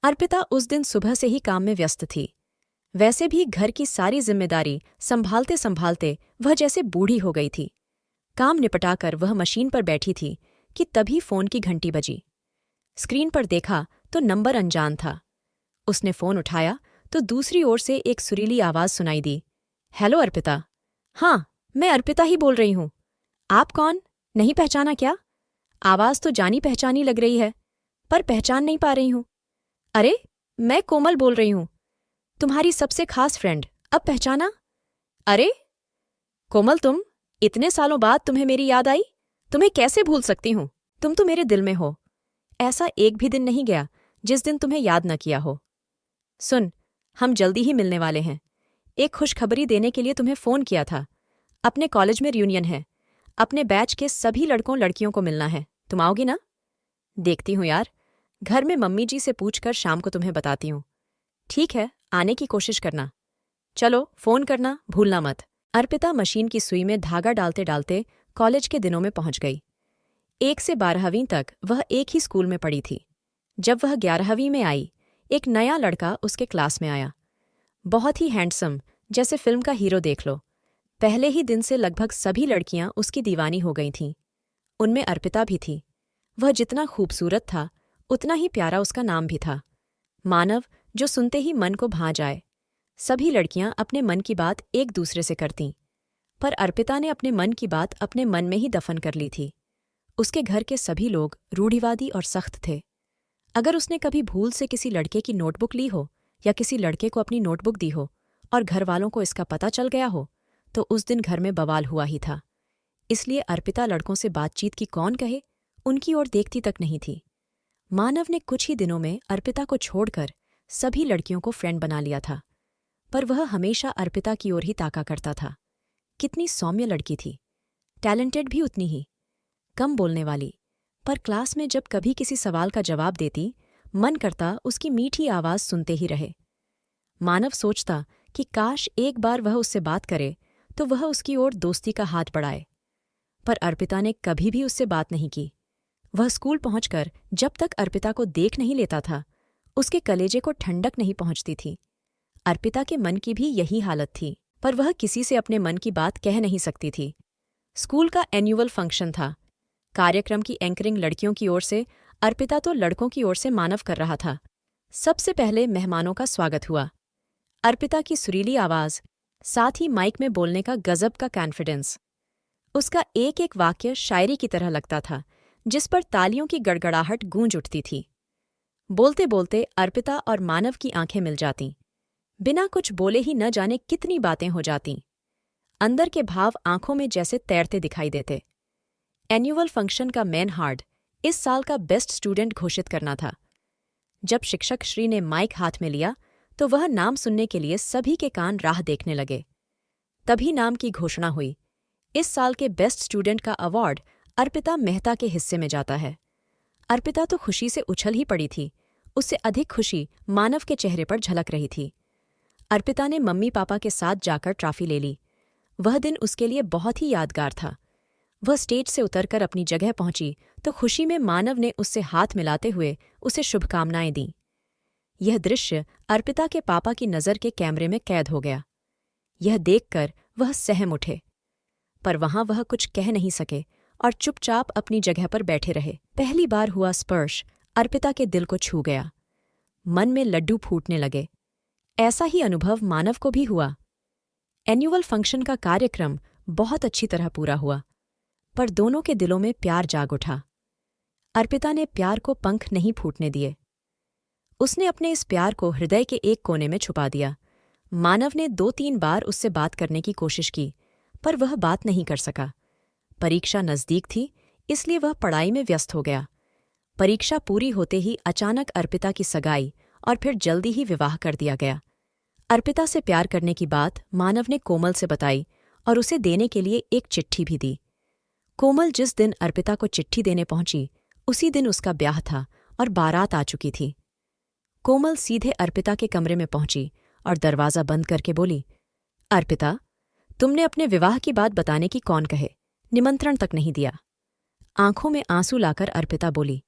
अर्पिता उस दिन सुबह से ही काम में व्यस्त थी। वैसे भी घर की सारी जिम्मेदारी संभालते संभालते वह जैसे बूढ़ी हो गई थी। काम निपटाकर वह मशीन पर बैठी थी कि तभी फोन की घंटी बजी। स्क्रीन पर देखा तो नंबर अनजान था। उसने फोन उठाया तो दूसरी ओर से एक सुरीली आवाज सुनाई दी। हेलो अर्पिता। हाँ, मैं अर्पिता ही बोल रही हूँ। आप कौन? नहीं पहचाना क्या? आवाज तो जानी पहचानी लग रही है, पर पहचान नहीं पा रही हूँ। अरे, मैं कोमल बोल रही हूँ, तुम्हारी सबसे खास फ्रेंड। अब पहचाना? अरे कोमल, तुम! इतने सालों बाद तुम्हें मेरी याद आई? तुम्हें कैसे भूल सकती हूँ? तुम तो मेरे दिल में हो। ऐसा एक भी दिन नहीं गया जिस दिन तुम्हें याद न किया हो। सुन, हम जल्दी ही मिलने वाले हैं। एक खुशखबरी देने के लिए तुम्हें फोन किया था। अपने कॉलेज में रियूनियन है। अपने बैच के सभी लड़कों लड़कियों को मिलना है। तुम आओगी ना? देखती हूँ यार, घर में मम्मी जी से पूछकर शाम को तुम्हें बताती हूँ। ठीक है, आने की कोशिश करना। चलो, फोन करना भूलना मत। अर्पिता मशीन की सुई में धागा डालते डालते कॉलेज के दिनों में पहुंच गई। 1 से 12वीं तक वह एक ही स्कूल में पढ़ी थी। जब वह 11वीं में आई, एक नया लड़का उसके क्लास में आया। बहुत ही हैंडसम, जैसे फिल्म का हीरो देख लो। पहले ही दिन से लगभग सभी लड़कियां उसकी दीवानी हो गई थीं। उनमें अर्पिता भी थी। वह जितना खूबसूरत था, उतना ही प्यारा उसका नाम भी था, मानव, जो सुनते ही मन को भा जाए। सभी लड़कियां अपने मन की बात एक दूसरे से करतीं, पर अर्पिता ने अपने मन की बात अपने मन में ही दफन कर ली थी। उसके घर के सभी लोग रूढ़िवादी और सख्त थे। अगर उसने कभी भूल से किसी लड़के की नोटबुक ली हो या किसी लड़के को अपनी नोटबुक दी हो और घरवालों को इसका पता चल गया हो, तो उस दिन घर में बवाल हुआ ही था। इसलिए अर्पिता लड़कों से बातचीत की कौन कहे, उनकी ओर देखती तक नहीं थी। मानव ने कुछ ही दिनों में अर्पिता को छोड़कर सभी लड़कियों को फ्रेंड बना लिया था, पर वह हमेशा अर्पिता की ओर ही ताका करता था। कितनी सौम्य लड़की थी, टैलेंटेड भी उतनी ही, कम बोलने वाली, पर क्लास में जब कभी किसी सवाल का जवाब देती, मन करता उसकी मीठी आवाज सुनते ही रहे। मानव सोचता कि काश एक बार वह उससे बात करे तो वह उसकी ओर दोस्ती का हाथ बढ़ाए, पर अर्पिता ने कभी भी उससे बात नहीं की। वह स्कूल पहुंचकर जब तक अर्पिता को देख नहीं लेता था, उसके कलेजे को ठंडक नहीं पहुंचती थी। अर्पिता के मन की भी यही हालत थी, पर वह किसी से अपने मन की बात कह नहीं सकती थी। स्कूल का एन्युअल फंक्शन था। कार्यक्रम की एंकरिंग लड़कियों की ओर से, अर्पिता तो लड़कों की ओर से मानव कर रहा था। सबसे पहले मेहमानों का स्वागत हुआ। अर्पिता की सुरीली आवाज, साथ ही माइक में बोलने का गजब का कॉन्फिडेंस। उसका एक एक वाक्य शायरी की तरह लगता था, जिस पर तालियों की गड़गड़ाहट गूंज उठती थी। बोलते बोलते अर्पिता और मानव की आंखें मिल जातीं। बिना कुछ बोले ही न जाने कितनी बातें हो जातीं। अंदर के भाव आंखों में जैसे तैरते दिखाई देते। एन्युअल फंक्शन का मेन हार्ड इस साल का बेस्ट स्टूडेंट घोषित करना था। जब शिक्षक श्री ने माइक हाथ में लिया तो वह नाम सुनने के लिए सभी के कान राह देखने लगे। तभी नाम की घोषणा हुई। इस साल के बेस्ट स्टूडेंट का अवार्ड अर्पिता मेहता के हिस्से में जाता है। अर्पिता तो खुशी से उछल ही पड़ी थी। उससे अधिक खुशी मानव के चेहरे पर झलक रही थी। अर्पिता ने मम्मी पापा के साथ जाकर ट्रॉफी ले ली। वह दिन उसके लिए बहुत ही यादगार था। वह स्टेज से उतरकर अपनी जगह पहुंची तो खुशी में मानव ने उससे हाथ मिलाते हुए उसे शुभकामनाएं दीं। यह दृश्य अर्पिता के पापा की नज़र के कैमरे में कैद हो गया। यह देखकर वह सहम उठे, पर वहां वह कुछ कह नहीं सके और चुपचाप अपनी जगह पर बैठे रहे। पहली बार हुआ स्पर्श अर्पिता के दिल को छू गया। मन में लड्डू फूटने लगे। ऐसा ही अनुभव मानव को भी हुआ। एन्युअल फंक्शन का कार्यक्रम बहुत अच्छी तरह पूरा हुआ, पर दोनों के दिलों में प्यार जाग उठा। अर्पिता ने प्यार को पंख नहीं फूटने दिए। उसने अपने इस प्यार को हृदय के एक कोने में छुपा दिया। मानव ने 2-3 बार उससे बात करने की कोशिश की, पर वह बात नहीं कर सका। परीक्षा नज़दीक थी, इसलिए वह पढ़ाई में व्यस्त हो गया। परीक्षा पूरी होते ही अचानक अर्पिता की सगाई और फिर जल्दी ही विवाह कर दिया गया। अर्पिता से प्यार करने की बात मानव ने कोमल से बताई और उसे देने के लिए एक चिट्ठी भी दी। कोमल जिस दिन अर्पिता को चिट्ठी देने पहुंची, उसी दिन उसका ब्याह था और बारात आ चुकी थी। कोमल सीधे अर्पिता के कमरे में पहुंची और दरवाज़ा बंद करके बोली, अर्पिता, तुमने अपने विवाह की बात बताने की कौन कहे, निमंत्रण तक नहीं दिया। आंखों में आंसू लाकर अर्पिता बोली,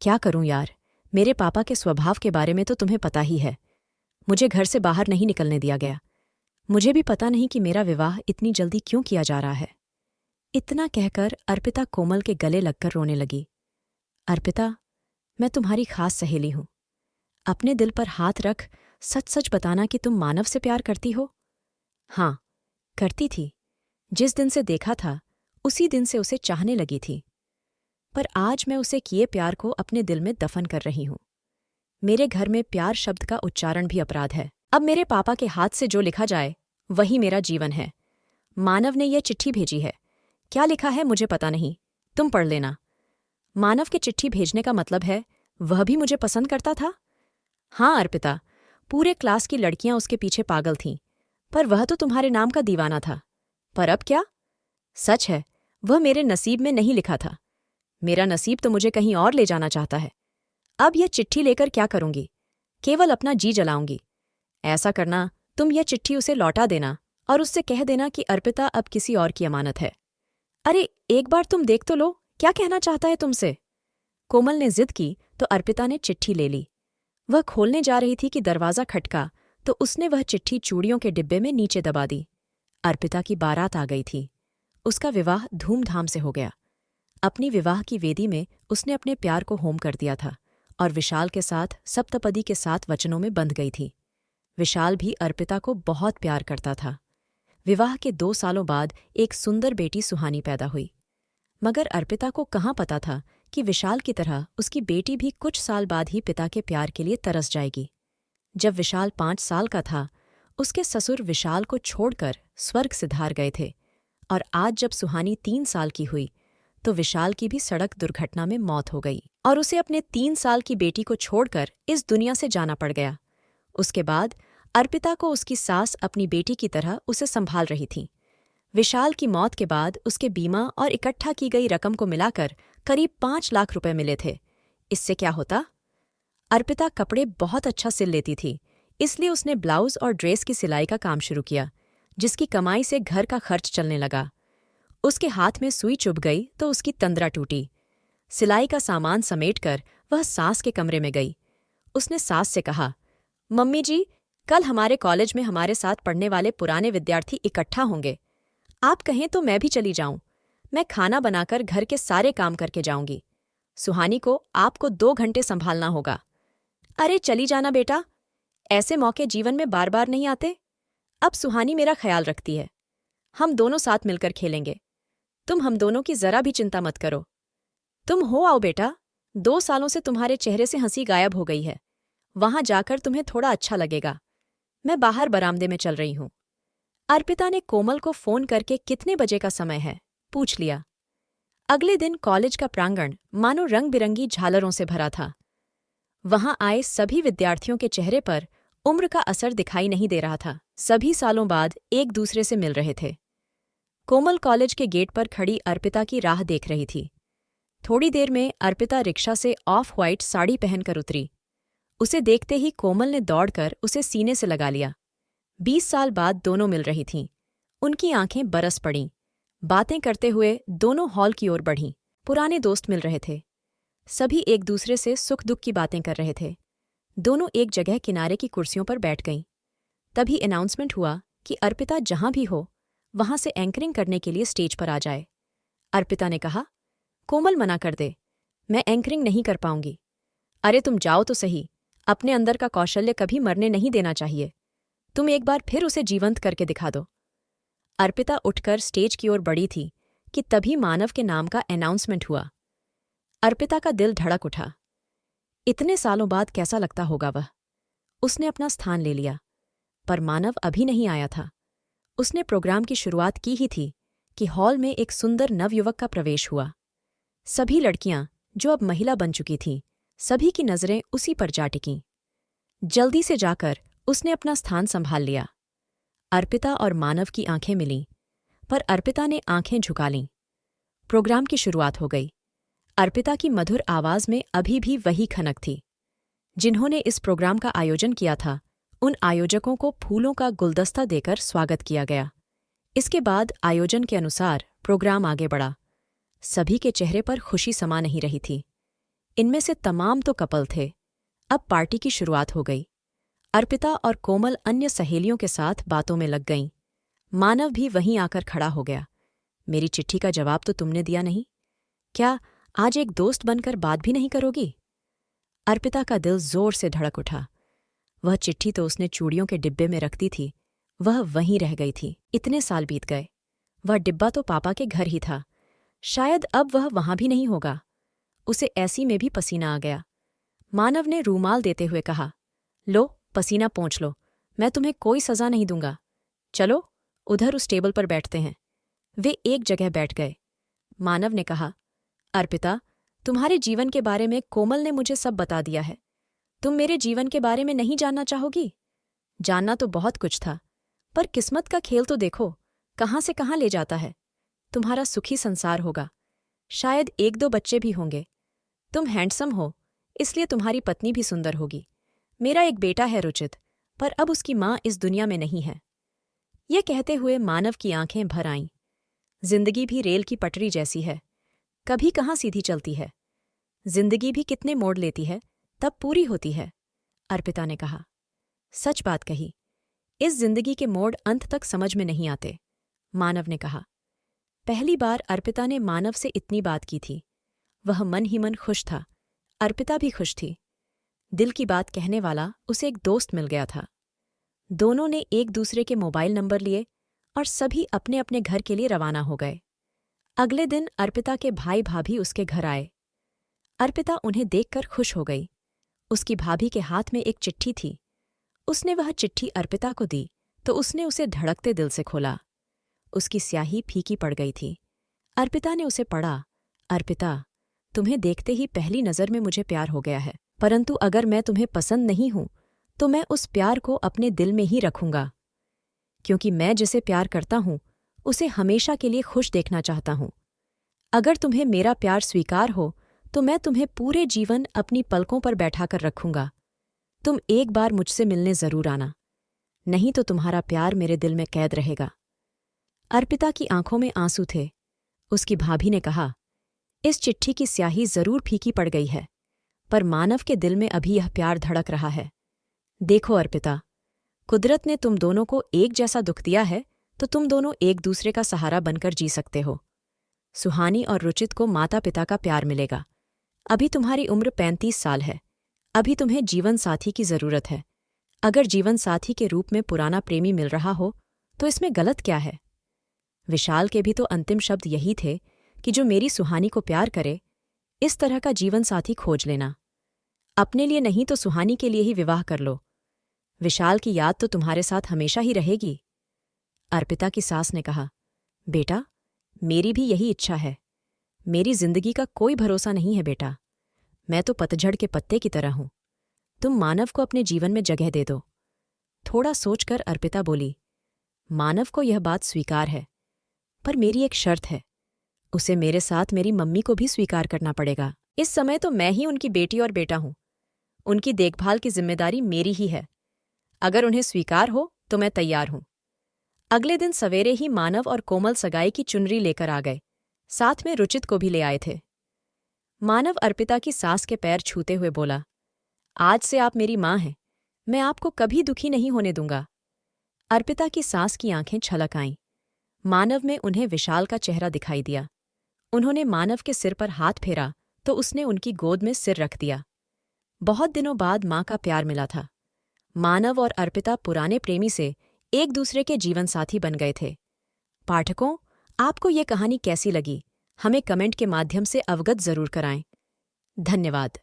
क्या करूं यार, मेरे पापा के स्वभाव के बारे में तो तुम्हें पता ही है। मुझे घर से बाहर नहीं निकलने दिया गया। मुझे भी पता नहीं कि मेरा विवाह इतनी जल्दी क्यों किया जा रहा है। इतना कहकर अर्पिता कोमल के गले लगकर रोने लगी। अर्पिता, मैं तुम्हारी खास सहेली हूं। अपने दिल पर हाथ रख सच सच बताना कि तुम मानव से प्यार करती हो। हाँ, करती थी। जिस दिन से देखा था उसी दिन से उसे चाहने लगी थी। पर आज मैं उसे किए प्यार को अपने दिल में दफन कर रही हूं। मेरे घर में प्यार शब्द का उच्चारण भी अपराध है। अब मेरे पापा के हाथ से जो लिखा जाए वही मेरा जीवन है। मानव ने यह चिट्ठी भेजी है। क्या लिखा है मुझे पता नहीं, तुम पढ़ लेना। मानव के चिट्ठी भेजने का मतलब है वह भी मुझे पसंद करता था। हाँ अर्पिता, पूरे क्लास की लड़कियां उसके पीछे पागल थीं, पर वह तो तुम्हारे नाम का दीवाना था। पर अब क्या? सच है, वह मेरे नसीब में नहीं लिखा था। मेरा नसीब तो मुझे कहीं और ले जाना चाहता है। अब यह चिट्ठी लेकर क्या करूंगी? केवल अपना जी जलाऊंगी। ऐसा करना, तुम यह चिट्ठी उसे लौटा देना और उससे कह देना कि अर्पिता अब किसी और की अमानत है। अरे एक बार तुम देख तो लो, क्या कहना चाहता है तुमसे? कोमल ने जिद की तो अर्पिता ने चिट्ठी ले ली। वह खोलने जा रही थी कि दरवाज़ा खटका तो उसने वह चिट्ठी चूड़ियों के डिब्बे में नीचे दबा दी। अर्पिता की बारात आ गई थी। उसका विवाह धूमधाम से हो गया। अपनी विवाह की वेदी में उसने अपने प्यार को होम कर दिया था और विशाल के साथ सप्तपदी के 7 वचनों में बंध गई थी। विशाल भी अर्पिता को बहुत प्यार करता था। विवाह के 2 सालों बाद एक सुंदर बेटी सुहानी पैदा हुई। मगर अर्पिता को कहाँ पता था कि विशाल की तरह उसकी बेटी भी कुछ साल बाद ही पिता के प्यार के लिए तरस जाएगी। जब विशाल 5 साल का था, उसके ससुर विशाल को छोड़कर स्वर्ग सिधार गए थे और आज जब सुहानी 3 साल की हुई तो विशाल की भी सड़क दुर्घटना में मौत हो गई और उसे अपने 3 साल की बेटी को छोड़कर इस दुनिया से जाना पड़ गया। उसके बाद अर्पिता को उसकी सास अपनी बेटी की तरह उसे संभाल रही थी। विशाल की मौत के बाद उसके बीमा और इकट्ठा की गई रकम को मिलाकर करीब 5 लाख रुपए मिले थे। इससे क्या होता? अर्पिता कपड़े बहुत अच्छा सिल लेती थी, इसलिए उसने ब्लाउज और ड्रेस की सिलाई का काम शुरू किया, जिसकी कमाई से घर का खर्च चलने लगा। उसके हाथ में सुई चुभ गई तो उसकी तंद्रा टूटी। सिलाई का सामान समेटकर वह सास के कमरे में गई। उसने सास से कहा, मम्मी जी, कल हमारे कॉलेज में हमारे साथ पढ़ने वाले पुराने विद्यार्थी इकट्ठा होंगे। आप कहें तो मैं भी चली जाऊं। मैं खाना बनाकर घर के सारे काम करके जाऊंगी। सुहानी को आपको 2 घंटे संभालना होगा। अरे चली जाना बेटा, ऐसे मौके जीवन में बार बार नहीं आते। अब सुहानी मेरा ख्याल रखती है। हम दोनों साथ मिलकर खेलेंगे। तुम हम दोनों की जरा भी चिंता मत करो। तुम हो आओ बेटा, 2 सालों से तुम्हारे चेहरे से हंसी गायब हो गई है। वहां जाकर तुम्हें थोड़ा अच्छा लगेगा। मैं बाहर बरामदे में चल रही हूं। अर्पिता ने कोमल को फोन करके कितने बजे का समय है पूछ लिया। अगले दिन कॉलेज का प्रांगण मानो रंग बिरंगी झालरों से भरा था। वहां आए सभी विद्यार्थियों के चेहरे पर उम्र का असर दिखाई नहीं दे रहा था। सभी सालों बाद एक दूसरे से मिल रहे थे। कोमल कॉलेज के गेट पर खड़ी अर्पिता की राह देख रही थी। थोड़ी देर में अर्पिता रिक्शा से ऑफ व्हाइट साड़ी पहनकर उतरी। उसे देखते ही कोमल ने दौड़कर उसे सीने से लगा लिया। 20 साल बाद दोनों मिल रही थीं। उनकी आंखें बरस पड़ीं। बातें करते हुए दोनों हॉल की ओर बढ़ीं। पुराने दोस्त मिल रहे थे। सभी एक दूसरे से सुख दुख की बातें कर रहे थे। दोनों एक जगह किनारे की कुर्सियों पर बैठ गईं। तभी अनाउंसमेंट हुआ कि अर्पिता जहां भी हो वहां से एंकरिंग करने के लिए स्टेज पर आ जाए। अर्पिता ने कहा, कोमल मना कर दे, मैं एंकरिंग नहीं कर पाऊंगी। अरे तुम जाओ तो सही, अपने अंदर का कौशल्य कभी मरने नहीं देना चाहिए। तुम एक बार फिर उसे जीवंत करके दिखा दो। अर्पिता उठकर स्टेज की ओर बढ़ी थी कि तभी मानव के नाम का अनाउंसमेंट हुआ। अर्पिता का दिल धड़क उठा। इतने सालों बाद कैसा लगता होगा वह। उसने अपना स्थान ले लिया, पर मानव अभी नहीं आया था। उसने प्रोग्राम की शुरुआत की ही थी कि हॉल में एक सुंदर नवयुवक का प्रवेश हुआ। सभी लड़कियां, जो अब महिला बन चुकी थीं, सभी की नजरें उसी पर जा टिकीं। जल्दी से जाकर उसने अपना स्थान संभाल लिया। अर्पिता और मानव की आंखें मिलीं, पर अर्पिता ने आंखें झुका लीं। प्रोग्राम की शुरुआत हो गई। अर्पिता की मधुर आवाज में अभी भी वही खनक थी। जिन्होंने इस प्रोग्राम का आयोजन किया था, उन आयोजकों को फूलों का गुलदस्ता देकर स्वागत किया गया। इसके बाद आयोजन के अनुसार प्रोग्राम आगे बढ़ा। सभी के चेहरे पर खुशी समा नहीं रही थी। इनमें से तमाम तो कपल थे, अब पार्टी की शुरुआत हो गई। अर्पिता और कोमल अन्य सहेलियों के साथ बातों में लग गईं। मानव भी वहीं आकर खड़ा हो गया। मेरी चिट्ठी का जवाब तो तुमने दिया नहीं। क्या आज एक दोस्त बनकर बात भी नहीं करोगी? अर्पिता का दिल जोर से धड़क उठा। वह चिट्ठी तो उसने चूड़ियों के डिब्बे में रखती थी, वह वहीं रह गई थी। इतने साल बीत गए। वह डिब्बा तो पापा के घर ही था। शायद अब वह वहां भी नहीं होगा। उसे ऐसी में भी पसीना आ गया। मानव ने रूमाल देते हुए कहा, लो पसीना पोंछ लो, मैं तुम्हें कोई सजा नहीं दूंगा। चलो उधर उस टेबल पर बैठते हैं। वे एक जगह बैठ गए। मानव ने कहा, अर्पिता, तुम्हारे जीवन के बारे में कोमल ने मुझे सब बता दिया है। तुम मेरे जीवन के बारे में नहीं जानना चाहोगी? जानना तो बहुत कुछ था, पर किस्मत का खेल तो देखो, कहाँ से कहाँ ले जाता है। तुम्हारा सुखी संसार होगा, शायद 1-2 बच्चे भी होंगे। तुम हैंडसम हो, इसलिए तुम्हारी पत्नी भी सुंदर होगी। मेरा एक बेटा है रुचित, पर अब उसकी माँ इस दुनिया में नहीं है। ये कहते हुए मानव की आंखें भर आईं। जिंदगी भी रेल की पटरी जैसी है, कभी कहाँ सीधी चलती है। जिंदगी भी कितने मोड़ लेती है, तब पूरी होती है, अर्पिता ने कहा। सच बात कही। इस जिंदगी के मोड़ अंत तक समझ में नहीं आते, मानव ने कहा। पहली बार अर्पिता ने मानव से इतनी बात की थी। वह मन ही मन खुश था। अर्पिता भी खुश थी। दिल की बात कहने वाला उसे एक दोस्त मिल गया था। दोनों ने एक दूसरे के मोबाइल नंबर लिए और सभी अपने अपने घर के लिए रवाना हो गए। अगले दिन अर्पिता के भाई भाभी उसके घर आए। अर्पिता उन्हें देखकर खुश हो गई। उसकी भाभी के हाथ में एक चिट्ठी थी। उसने वह चिट्ठी अर्पिता को दी तो उसने उसे धड़कते दिल से खोला। उसकी स्याही फीकी पड़ गई थी। अर्पिता ने उसे पढ़ा, अर्पिता, तुम्हें देखते ही पहली नज़र में मुझे प्यार हो गया है, परंतु अगर मैं तुम्हें पसंद नहीं हूं तो मैं उस प्यार को अपने दिल में ही रखूंगा, क्योंकि मैं जिसे प्यार करता हूं उसे हमेशा के लिए खुश देखना चाहता हूं। अगर तुम्हें मेरा प्यार स्वीकार हो तो मैं तुम्हें पूरे जीवन अपनी पलकों पर बैठाकर रखूंगा। तुम एक बार मुझसे मिलने जरूर आना, नहीं तो तुम्हारा प्यार मेरे दिल में कैद रहेगा। अर्पिता की आंखों में आंसू थे। उसकी भाभी ने कहा, इस चिट्ठी की स्याही जरूर फीकी पड़ गई है, पर मानव के दिल में अभी यह प्यार धड़क रहा है। देखो अर्पिता, कुदरत ने तुम दोनों को एक जैसा दुख दिया है तो तुम दोनों एक दूसरे का सहारा बनकर जी सकते हो। सुहानी और रुचित को माता पिता का प्यार मिलेगा। अभी तुम्हारी उम्र 35 साल है। अभी तुम्हें जीवन साथी की जरूरत है। अगर जीवन साथी के रूप में पुराना प्रेमी मिल रहा हो तो इसमें गलत क्या है? विशाल के भी तो अंतिम शब्द यही थे कि जो मेरी सुहानी को प्यार करे, इस तरह का जीवन साथी खोज लेना। अपने लिए नहीं तो सुहानी के लिए ही विवाह कर लो। विशाल की याद तो तुम्हारे साथ हमेशा ही रहेगी। अर्पिता की सास ने कहा, बेटा, मेरी भी यही इच्छा है। मेरी जिंदगी का कोई भरोसा नहीं है बेटा। मैं तो पतझड़ के पत्ते की तरह हूं। तुम मानव को अपने जीवन में जगह दे दो। थोड़ा सोचकर अर्पिता बोली, मानव को यह बात स्वीकार है, पर मेरी एक शर्त है। उसे मेरे साथ मेरी मम्मी को भी स्वीकार करना पड़ेगा। इस समय तो मैं ही उनकी बेटी और बेटा हूं। उनकी देखभाल की जिम्मेदारी मेरी ही है। अगर उन्हें स्वीकार हो तो मैं तैयार हूं। अगले दिन सवेरे ही मानव और कोमल सगाई की चुनरी लेकर आ गए। साथ में रुचित को भी ले आए थे। मानव अर्पिता की सास के पैर छूते हुए बोला, आज से आप मेरी माँ हैं। मैं आपको कभी दुखी नहीं होने दूंगा। अर्पिता की सास की आंखें छलक आईं। मानव में उन्हें विशाल का चेहरा दिखाई दिया। उन्होंने मानव के सिर पर हाथ फेरा तो उसने उनकी गोद में सिर रख दिया। बहुत दिनों बाद माँ का प्यार मिला था। मानव और अर्पिता पुराने प्रेमी से एक दूसरे के जीवन साथी बन गए थे। पाठकों, आपको ये कहानी कैसी लगी? हमें कमेंट के माध्यम से अवगत जरूर कराएं। धन्यवाद।